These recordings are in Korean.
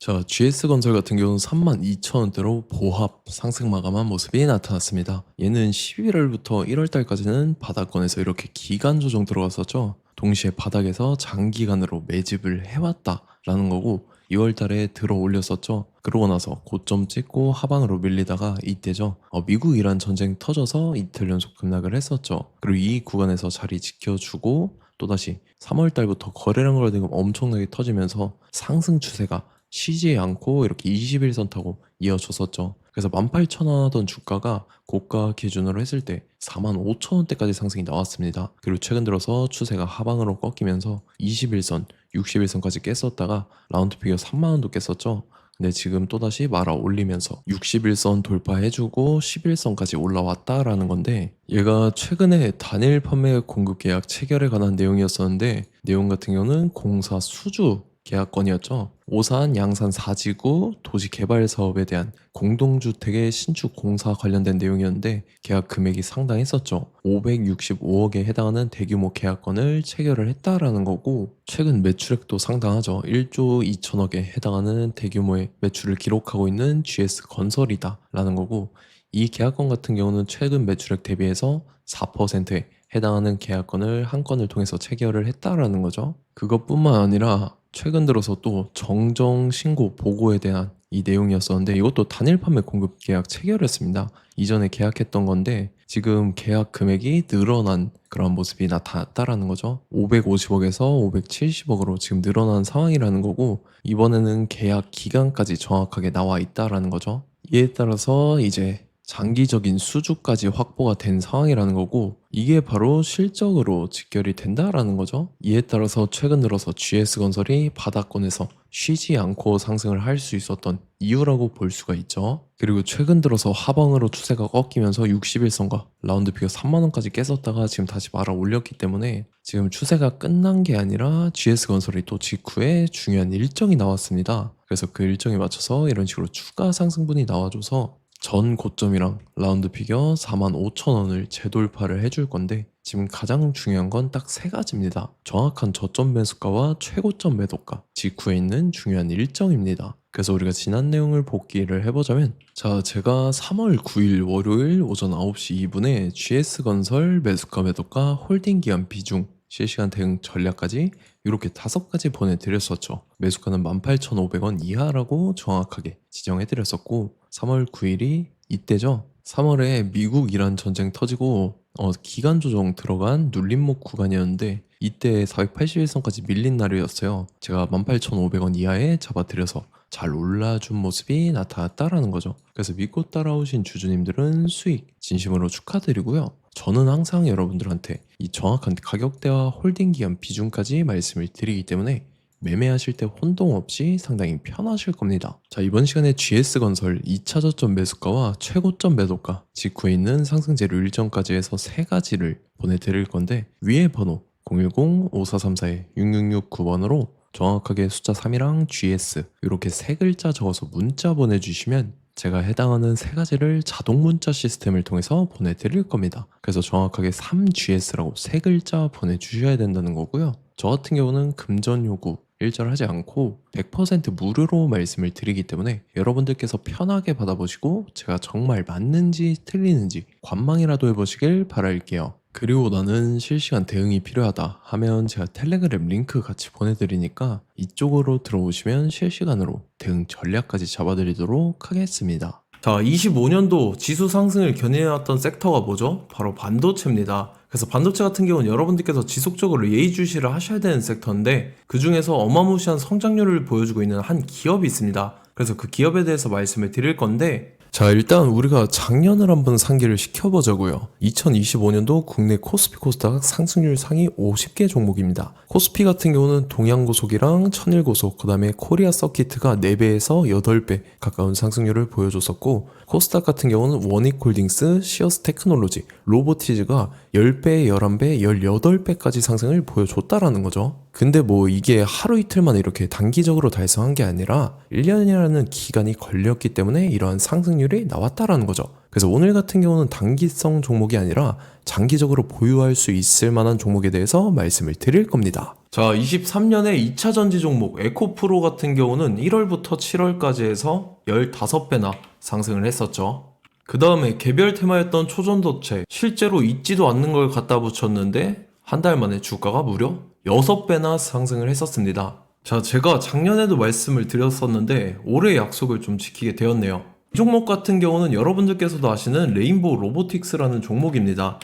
자, GS건설 같은 경우는 32,000원대로 보합 상승 마감한 모습이 나타났습니다. 얘는 11월부터 1월달까지는 바닥권에서 이렇게 기간 조정 들어갔었죠. 동시에 바닥에서 장기간으로 매집을 해왔다라는 거고 2월달에 들어 올렸었죠. 그러고 나서 고점 찍고 하방으로 밀리다가 이때죠. 미국 이란 전쟁 터져서 이틀 연속 급락을 했었죠. 그리고 이 구간에서 자리 지켜주고 또다시 3월달부터 거래량 거래대금 엄청나게 터지면서 상승 추세가 쉬지 않고 이렇게 21선 타고 이어졌었죠. 그래서 18,000원 하던 주가가 고가 기준으로 했을 때 45,000원대까지 상승이 나왔습니다. 그리고 최근 들어서 추세가 하방으로 꺾이면서 21선, 61선까지 깼었다가 라운드 피겨 3만원도 깼었죠. 근데 지금 또다시 말아 올리면서 61선 돌파해주고 11선까지 올라왔다라는 건데, 얘가 최근에 단일 판매 공급 계약 체결에 관한 내용이었었는데, 내용 같은 경우는 공사 수주 계약건이었죠. 오산 양산 4지구 도시 개발 사업에 대한 공동주택의 신축 공사 관련된 내용이었는데, 계약 금액이 상당했었죠. 565억에 해당하는 대규모 계약건을 체결을 했다라는 거고, 최근 매출액도 상당하죠. 1조 2천억에 해당하는 대규모의 매출을 기록하고 있는 GS건설이다 라는 거고, 이 계약건 같은 경우는 최근 매출액 대비해서 4%에 해당하는 계약건을 한 건을 통해서 체결을 했다라는 거죠. 그것뿐만 아니라 최근 들어서 또 정정 신고 보고에 대한 이 내용이었었는데, 이것도 단일 판매 공급 계약 체결했습니다. 이전에 계약했던 건데 지금 계약 금액이 늘어난 그런 모습이 나타났다라는 거죠. 550억에서 570억으로 지금 늘어난 상황이라는 거고, 이번에는 계약 기간까지 정확하게 나와 있다라는 거죠. 이에 따라서 이제 장기적인 수주까지 확보가 된 상황이라는 거고, 이게 바로 실적으로 직결이 된다라는 거죠. 이에 따라서 최근 들어서 GS건설이 바닥권에서 쉬지 않고 상승을 할 수 있었던 이유라고 볼 수가 있죠. 그리고 최근 들어서 하방으로 추세가 꺾이면서 61선과 라운드 피겨 3만원까지 깼었다가 지금 다시 말아 올렸기 때문에 지금 추세가 끝난 게 아니라 GS건설이 또 직후에 중요한 일정이 나왔습니다. 그래서 그 일정에 맞춰서 이런 식으로 추가 상승분이 나와줘서 전 고점이랑 라운드 피겨 45,000원을 재돌파를 해줄 건데, 지금 가장 중요한 건 딱 세 가지입니다. 정확한 저점 매수가와 최고점 매도가, 직후에 있는 중요한 일정입니다. 그래서 우리가 지난 내용을 복기를 해보자면, 자, 제가 3월 9일 월요일 오전 9시 2분에 GS건설 매수가 매도가 홀딩 기간 비중 실시간 대응 전략까지 이렇게 5가지 보내드렸었죠. 매수가는 18,500원 이하라고 정확하게 지정해드렸었고, 3월 9일이 이때죠. 3월에 미국 이란 전쟁 터지고 기간 조정 들어간 눌림목 구간이었는데, 이때 481선까지 밀린 날이었어요. 제가 18,500원 이하에 잡아드려서 잘 올라준 모습이 나타났다라는 거죠. 그래서 믿고 따라오신 주주님들은 수익 진심으로 축하드리고요. 저는 항상 여러분들한테 이 정확한 가격대와 홀딩 기간 비중까지 말씀을 드리기 때문에 매매하실 때 혼동 없이 상당히 편하실 겁니다. 자, 이번 시간에 GS건설 2차 저점 매수가와 최고점 매도가, 직후에 있는 상승재료 일정까지 해서 세 가지를 보내드릴 건데, 위에 번호 010-5434-6669번으로 정확하게 숫자 3이랑 GS 이렇게 세 글자 적어서 문자 보내주시면 제가 해당하는 세 가지를 자동 문자 시스템을 통해서 보내드릴 겁니다. 그래서 정확하게 3GS라고 세 글자 보내주셔야 된다는 거고요. 저 같은 경우는 금전 요구 일절하지 않고 100% 무료로 말씀을 드리기 때문에 여러분들께서 편하게 받아보시고 제가 정말 맞는지 틀리는지 관망이라도 해보시길 바랄게요. 그리고 나는 실시간 대응이 필요하다 하면 제가 텔레그램 링크 같이 보내드리니까 이쪽으로 들어오시면 실시간으로 대응 전략까지 잡아드리도록 하겠습니다. 자, 25년도 지수 상승을 견인해왔던 섹터가 뭐죠? 바로 반도체입니다. 그래서 반도체 같은 경우는 여러분들께서 지속적으로 예의주시를 하셔야 되는 섹터인데, 그 중에서 어마무시한 성장률을 보여주고 있는 한 기업이 있습니다. 그래서 그 기업에 대해서 말씀을 드릴 건데, 자, 일단 우리가 작년을 한번 상기를 시켜보자고요. 2025년도 국내 코스피 코스닥 상승률 상위 50개 종목입니다. 코스피 같은 경우는 동양고속이랑 천일고속, 그 다음에 코리아 서키트가 4배에서 8배 가까운 상승률을 보여줬었고, 코스닥 같은 경우는 원익홀딩스, 시어스 테크놀로지, 로보티즈가 10배, 11배, 18배까지 상승을 보여줬다라는 거죠. 근데 뭐 이게 하루 이틀만 이렇게 단기적으로 달성한 게 아니라 1년이라는 기간이 걸렸기 때문에 이러한 상승률이 나왔다라는 거죠. 그래서 오늘 같은 경우는 단기성 종목이 아니라 장기적으로 보유할 수 있을 만한 종목에 대해서 말씀을 드릴 겁니다. 자, 23년에 2차 전지 종목 에코프로 같은 경우는 1월부터 7월까지 해서 15배나 상승을 했었죠. 그 다음에 개별 테마였던 초전도체, 실제로 있지도 않는 걸 갖다 붙였는데 한 달 만에 주가가 무려 6배나 상승을 했었습니다. 자, 제가 작년에도 말씀을 드렸었는데 올해 약속을 좀 지키게 되었네요. 이 종목 같은 경우는 여러분들께서도 아시는 레인보우 로보틱스라는 종목입니다.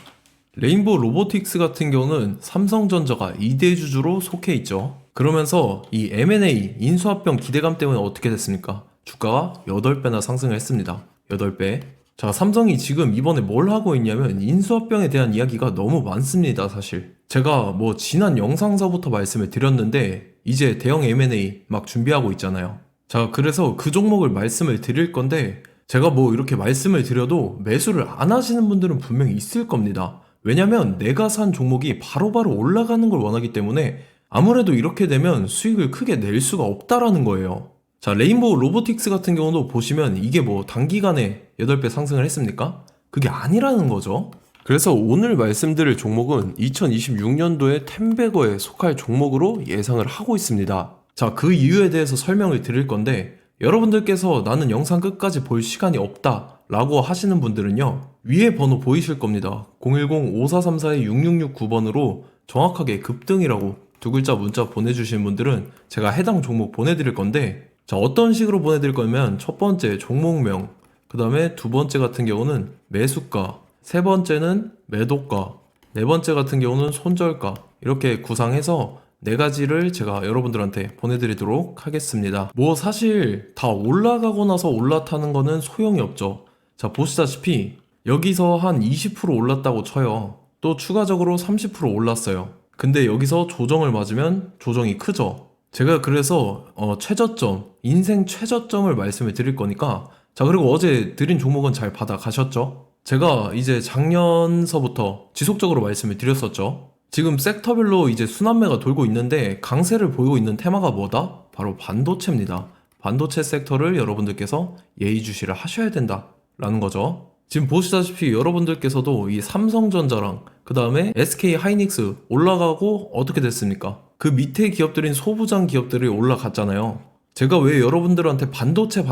레인보우 로보틱스 같은 경우는 삼성전자가 2대 주주로 속해 있죠. 그러면서 이 M&A 인수합병 기대감 때문에 어떻게 됐습니까? 주가가 8배나 상승을 했습니다. 8배. 자, 삼성이 지금 이번에 뭘 하고 있냐면 인수합병에 대한 이야기가 너무 많습니다, 사실. 제가 뭐 지난 영상서부터 말씀을 드렸는데 이제 대형 M&A 막 준비하고 있잖아요. 자, 그래서 그 종목을 말씀을 드릴 건데 제가 뭐 이렇게 말씀을 드려도 매수를 안 하시는 분들은 분명히 있을 겁니다. 왜냐면 내가 산 종목이 바로바로 올라가는 걸 원하기 때문에 아무래도 이렇게 되면 수익을 크게 낼 수가 없다라는 거예요. 자, 레인보우 로보틱스 같은 경우도 보시면 이게 뭐 단기간에 8배 상승을 했습니까? 그게 아니라는 거죠. 그래서 오늘 말씀드릴 종목은 2026년도에 템베거에 속할 종목으로 예상을 하고 있습니다. 자, 그 이유에 대해서 설명을 드릴 건데 여러분들께서 나는 영상 끝까지 볼 시간이 없다 라고 하시는 분들은요, 위에 번호 보이실 겁니다. 010-5434-6669번으로 정확하게 급등이라고 두 글자 문자 보내주신 분들은 제가 해당 종목 보내드릴 건데, 자, 어떤 식으로 보내드릴 거냐면 첫 번째 종목명, 그 다음에 두 번째 같은 경우는 매수가, 세 번째는 매도가, 네 번째 같은 경우는 손절가, 이렇게 구상해서 네 가지를 제가 여러분들한테 보내드리도록 하겠습니다. 뭐 사실 다 올라가고 나서 올라타는 거는 소용이 없죠. 자, 보시다시피 여기서 한 20% 올랐다고 쳐요. 또 추가적으로 30% 올랐어요. 근데 여기서 조정을 맞으면 조정이 크죠. 제가 그래서 최저점, 인생 최저점을 말씀을 드릴 거니까, 자, 그리고 어제 드린 종목은 잘 받아가셨죠? 제가 이제 작년서부터 지속적으로 말씀을 드렸었죠. 지금 섹터별로 이제 순환매가 돌고 있는데 강세를 보이고 있는 테마가 뭐다? 바로 반도체입니다. 반도체 섹터를 여러분들께서 예의주시를 하셔야 된다라는 거죠. 지금 보시다시피 여러분들께서도 이 삼성전자랑 그 다음에 SK 하이닉스 올라가고 어떻게 됐습니까? 그 밑에 기업들인 소부장 기업들이 올라갔잖아요. 제가 왜 여러분들한테 반도체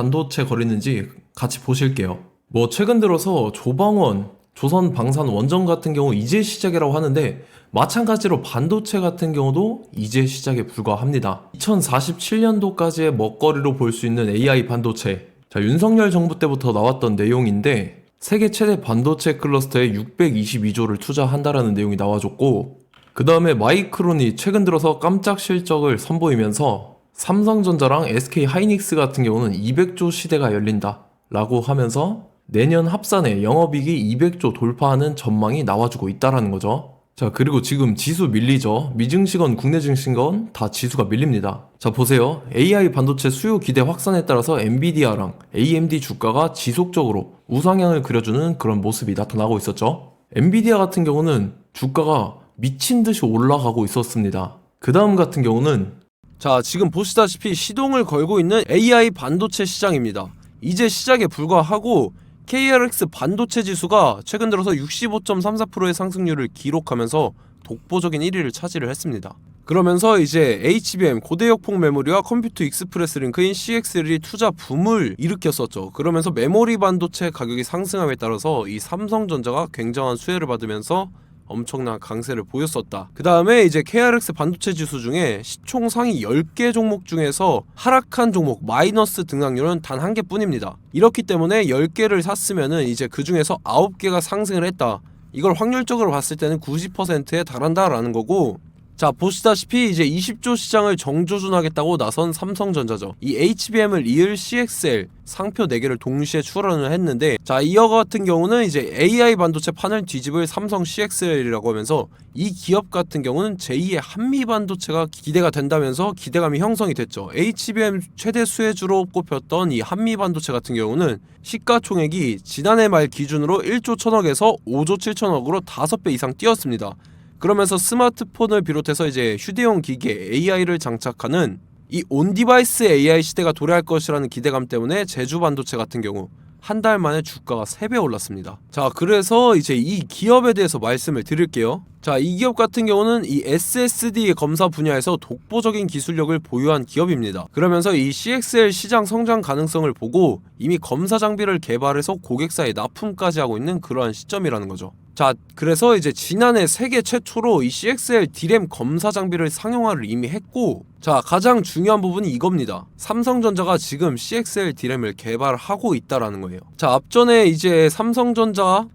거리는지 같이 보실게요. 뭐 최근 들어서 조방원, 조선방산원전 같은 경우 이제 시작이라고 하는데 마찬가지로 반도체 같은 경우도 이제 시작에 불과합니다. 2047년도까지의 먹거리로 볼 수 있는 AI 반도체. 자, 윤석열 정부 때부터 나왔던 내용인데 세계 최대 반도체 클러스터에 622조를 투자한다라는 내용이 나와줬고, 그 다음에 마이크론이 최근 들어서 깜짝 실적을 선보이면서 삼성전자랑 SK 하이닉스 같은 경우는 200조 시대가 열린다 라고 하면서 내년 합산에 영업이익이 200조 돌파하는 전망이 나와주고 있다라는 거죠. 자, 그리고 지금 지수 밀리죠. 미증시건 국내 증시건 다 지수가 밀립니다. 자, 보세요. AI 반도체 수요 기대 확산에 따라서 엔비디아랑 AMD 주가가 지속적으로 우상향을 그려주는 그런 모습이 나타나고 있었죠. 엔비디아 같은 경우는 주가가 미친 듯이 올라가고 있었습니다. 그 다음 같은 경우는, 자, 지금 보시다시피 시동을 걸고 있는 AI 반도체 시장입니다. 이제 시작에 불과하고 KRX 반도체 지수가 최근 들어서 65.34%의 상승률을 기록하면서 독보적인 1위를 차지를 했습니다. 그러면서 이제 HBM 고대역폭 메모리와 컴퓨터 익스프레스 링크인 CXL이 투자 붐을 일으켰었죠. 그러면서 메모리 반도체 가격이 상승함에 따라서 이 삼성전자가 굉장한 수혜를 받으면서 엄청난 강세를 보였었다. 그 다음에 이제 KRX 반도체 지수 중에 시총 상위 10개 종목 중에서 하락한 종목 마이너스 등락률은 단 한 개뿐입니다. 이렇기 때문에 10개를 샀으면은 이제 그 중에서 9개가 상승을 했다. 이걸 확률적으로 봤을 때는 90%에 달한다라는 거고, 자, 보시다시피 이제 20조 시장을 정조준하겠다고 나선 삼성전자죠. 이 HBM을 이을 CXL 상표 4개를 동시에 출원을 했는데, 자, 이어 같은 경우는 이제 AI 반도체 판을 뒤집을 삼성 CXL이라고 하면서 이 기업 같은 경우는 제2의 한미 반도체가 기대가 된다면서 기대감이 형성이 됐죠. HBM 최대 수혜주로 꼽혔던 이 한미 반도체 같은 경우는 시가총액이 지난해 말 기준으로 1조 1000억에서 5조 7천억으로 5배 이상 뛰었습니다. 그러면서 스마트폰을 비롯해서 이제 휴대용 기기에 AI를 장착하는 이 온디바이스 AI 시대가 도래할 것이라는 기대감 때문에 제주 반도체 같은 경우, 한 달 만에 주가가 3배 올랐습니다. 자, 그래서 이제 이 기업에 대해서 말씀을 드릴게요. 자, 이 기업 같은 경우는 이 SSD 검사 분야에서 독보적인 기술력을 보유한 기업입니다. 그러면서 이 CXL 시장 성장 가능성을 보고 이미 검사 장비를 개발해서 고객사에 납품까지 하고 있는 그러한 시점이라는 거죠. 자, 그래서 이제 지난해 세계 최초로 이 CXL D램 검사 장비를 상용화를 이미 했고, 자, 가장 중요한 부분이 이겁니다. 삼성전자가 지금 CXL D램을 개발하고 있다라는 거예요. 자, 앞전에 이제 삼성전자가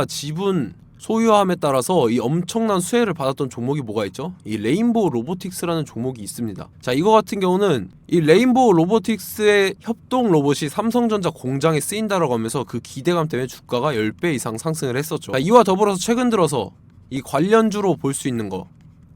지분 소유함에 따라서 이 엄청난 수혜를 받았던 종목이 뭐가 있죠? 이 레인보우 로보틱스라는 종목이 있습니다. 자, 이거 같은 경우는 이 레인보우 로보틱스의 협동 로봇이 삼성전자 공장에 쓰인다라고 하면서 그 기대감 때문에 주가가 10배 이상 상승을 했었죠. 자, 이와 더불어서 최근 들어서 이 관련주로 볼 수 있는 거,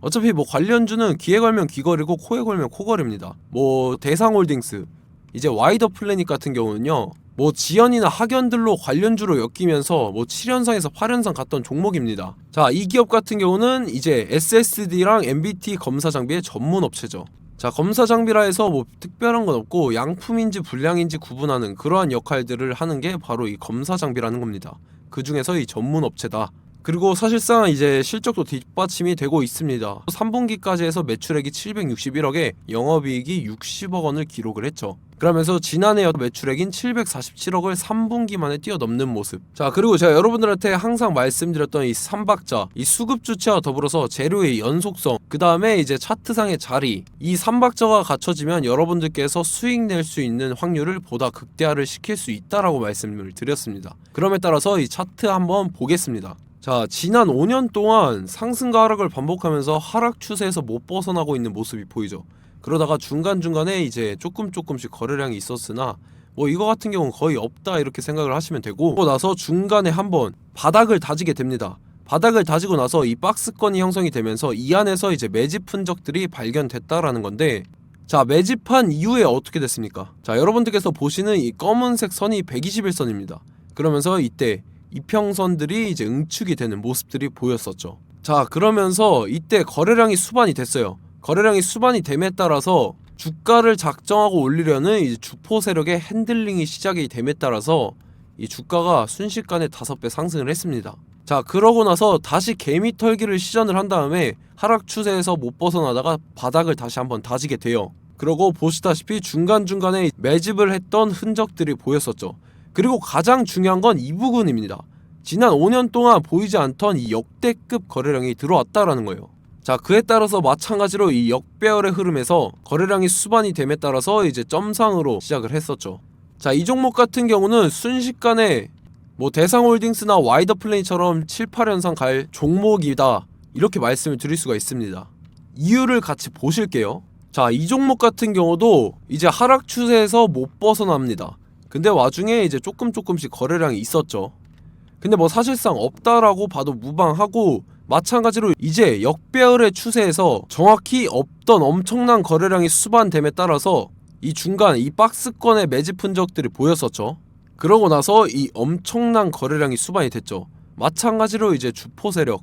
어차피 뭐 관련주는 귀에 걸면 귀걸이고 코에 걸면 코걸입니다. 뭐 대상홀딩스, 이제 와이더 플래닛 같은 경우는요, 뭐 지연이나 학연들로 관련주로 엮이면서 뭐 7연상에서 8연상 갔던 종목입니다. 자, 이 기업 같은 경우는 이제 SSD랑 MBT 검사 장비의 전문 업체죠. 자, 검사 장비라 해서 뭐 특별한 건 없고 양품인지 불량인지 구분하는 그러한 역할들을 하는 게 바로 이 검사 장비라는 겁니다. 그 중에서 이 전문 업체다. 그리고 사실상 이제 실적도 뒷받침이 되고 있습니다. 3분기까지 해서 매출액이 761억에 영업이익이 60억 원을 기록을 했죠. 그러면서 지난해 매출액인 747억을 3분기 만에 뛰어넘는 모습. 자, 그리고 제가 여러분들한테 항상 말씀드렸던 이 3박자, 이 수급 주체와 더불어서 재료의 연속성, 그 다음에 이제 차트상의 자리, 이 3박자가 갖춰지면 여러분들께서 수익 낼 수 있는 확률을 보다 극대화를 시킬 수 있다라고 말씀을 드렸습니다. 그럼에 따라서 이 차트 한번 보겠습니다. 자, 지난 5년 동안 상승과 하락을 반복하면서 하락 추세에서 못 벗어나고 있는 모습이 보이죠. 그러다가 중간중간에 이제 조금씩 거래량이 있었으나 뭐 이거 같은 경우는 거의 없다 이렇게 생각을 하시면 되고, 그러고 나서 중간에 한번 바닥을 다지게 됩니다. 바닥을 다지고 나서 이 박스권이 형성이 되면서 이 안에서 이제 매집 흔적들이 발견됐다라는 건데, 자, 매집한 이후에 어떻게 됐습니까? 자, 여러분들께서 보시는 이 검은색 선이 121선입니다. 그러면서 이때 이평선들이 이제 응축이 되는 모습들이 보였었죠. 자, 그러면서 이때 거래량이 수반이 됐어요. 거래량이 수반이 됨에 따라서 주가를 작정하고 올리려는 이제 주포 세력의 핸들링이 시작이 됨에 따라서 이 주가가 순식간에 5배 상승을 했습니다. 자, 그러고 나서 다시 개미 털기를 시전을 한 다음에 하락 추세에서 못 벗어나다가 바닥을 다시 한번 다지게 돼요. 그러고 보시다시피 중간중간에 매집을 했던 흔적들이 보였었죠. 그리고 가장 중요한 건 이 부분입니다. 지난 5년 동안 보이지 않던 이 역대급 거래량이 들어왔다라는 거예요. 자, 그에 따라서 마찬가지로 이 역배열의 흐름에서 거래량이 수반이 됨에 따라서 이제 점상으로 시작을 했었죠. 자, 이 종목 같은 경우는 순식간에 뭐 대상홀딩스나 와이더 플레이처럼 7, 8연상 갈 종목이다 이렇게 말씀을 드릴 수가 있습니다. 이유를 같이 보실게요. 자, 이 종목 같은 경우도 이제 하락 추세에서 못 벗어납니다. 근데 와중에 이제 조금씩 거래량이 있었죠. 근데 뭐 사실상 없다라고 봐도 무방하고, 마찬가지로 이제 역배열의 추세에서 정확히 없던 엄청난 거래량이 수반됨에 따라서 이 중간 이 박스권의 매집 흔적들이 보였었죠. 그러고 나서 이 엄청난 거래량이 수반이 됐죠. 마찬가지로 이제 주포 세력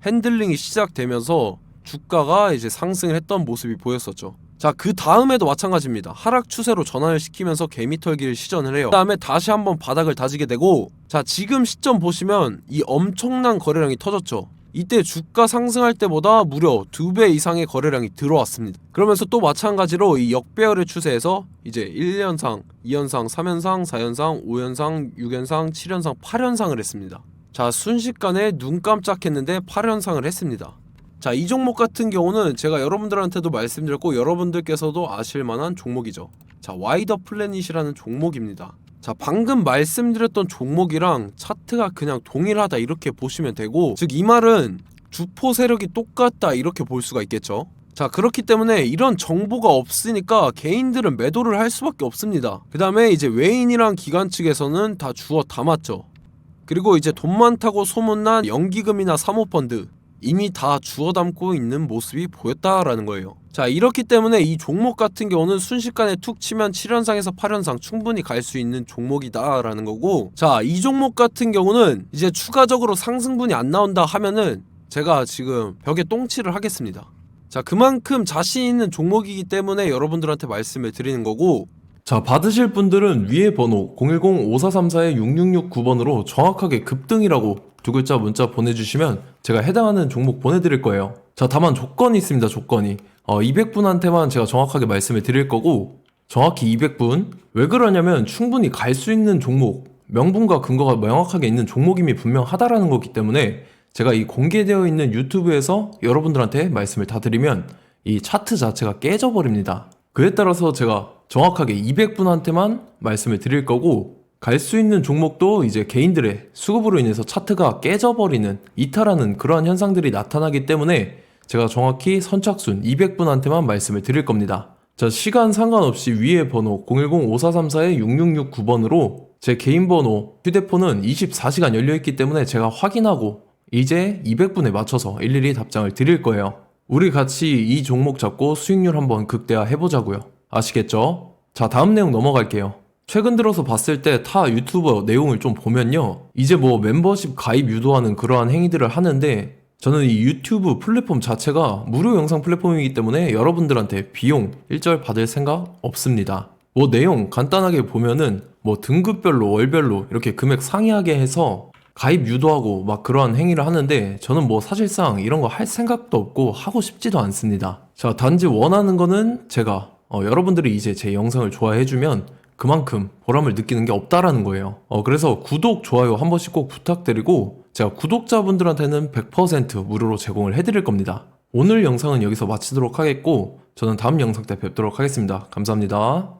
핸들링이 시작되면서 주가가 이제 상승을 했던 모습이 보였었죠. 자, 그 다음에도 마찬가지입니다. 하락 추세로 전환을 시키면서 개미털기를 시전을 해요. 그 다음에 다시 한번 바닥을 다지게 되고, 자, 지금 시점 보시면 이 엄청난 거래량이 터졌죠. 이때 주가 상승할 때보다 무려 2배 이상의 거래량이 들어왔습니다. 그러면서 또 마찬가지로 이 역배열의 추세에서 이제 1연상, 2연상, 3연상, 4연상, 5연상, 6연상, 7연상, 8연상을 했습니다. 자, 순식간에 눈 깜짝했는데 8연상을 했습니다. 자, 이 종목 같은 경우는 제가 여러분들한테도 말씀드렸고 여러분들께서도 아실만한 종목이죠. 자, 와이더 플래닛이라는 종목입니다. 자, 방금 말씀드렸던 종목이랑 차트가 그냥 동일하다 이렇게 보시면 되고, 즉 이 말은 주포 세력이 똑같다 이렇게 볼 수가 있겠죠. 자, 그렇기 때문에 이런 정보가 없으니까 개인들은 매도를 할 수밖에 없습니다. 그 다음에 이제 외인이랑 기관 측에서는 다 주워 담았죠. 그리고 이제 돈 많다고 소문난 연기금이나 사모펀드 이미 다 주워 담고 있는 모습이 보였다라는 거예요. 자, 이렇기 때문에 이 종목 같은 경우는 순식간에 툭 치면 7연상에서 8연상 충분히 갈 수 있는 종목이다 라는 거고, 자, 이 종목 같은 경우는 이제 추가적으로 상승분이 안 나온다 하면은 제가 지금 벽에 똥칠을 하겠습니다. 자, 그만큼 자신 있는 종목이기 때문에 여러분들한테 말씀을 드리는 거고, 자, 받으실 분들은 위에 번호 010-5434-6669번으로 정확하게 급등이라고 두 글자 문자 보내주시면 제가 해당하는 종목 보내드릴 거예요. 자, 다만 조건이 있습니다. 조건이 200분한테만 제가 정확하게 말씀을 드릴 거고, 정확히 200분. 왜 그러냐면 충분히 갈 수 있는 종목, 명분과 근거가 명확하게 있는 종목임이 분명하다라는 거기 때문에 제가 이 공개되어 있는 유튜브에서 여러분들한테 말씀을 다 드리면 이 차트 자체가 깨져버립니다. 그에 따라서 제가 정확하게 200분한테만 말씀을 드릴 거고, 갈 수 있는 종목도 이제 개인들의 수급으로 인해서 차트가 깨져버리는, 이탈하는 그러한 현상들이 나타나기 때문에 제가 정확히 선착순 200분한테만 말씀을 드릴 겁니다. 자, 시간 상관없이 위에 번호 010-5434-6669번으로 제 개인 번호, 휴대폰은 24시간 열려있기 때문에 제가 확인하고 이제 200분에 맞춰서 일일이 답장을 드릴 거예요. 우리 같이 이 종목 잡고 수익률 한번 극대화 해보자고요. 아시겠죠? 자, 다음 내용 넘어갈게요. 최근 들어서 봤을 때 타 유튜버 내용을 좀 보면요, 이제 뭐 멤버십 가입 유도하는 그러한 행위들을 하는데, 저는 이 유튜브 플랫폼 자체가 무료 영상 플랫폼이기 때문에 여러분들한테 비용 일절 받을 생각 없습니다. 뭐 내용 간단하게 보면은 뭐 등급별로 월별로 이렇게 금액 상이하게 해서 가입 유도하고 막 그러한 행위를 하는데, 저는 뭐 사실상 이런 거 할 생각도 없고 하고 싶지도 않습니다. 자, 단지 원하는 거는 제가 여러분들이 이제 제 영상을 좋아해주면 그만큼 보람을 느끼는 게 없다라는 거예요. 그래서 구독, 좋아요 한 번씩 꼭 부탁드리고, 제가 구독자분들한테는 100% 무료로 제공을 해드릴 겁니다. 오늘 영상은 여기서 마치도록 하겠고, 저는 다음 영상 때 뵙도록 하겠습니다. 감사합니다.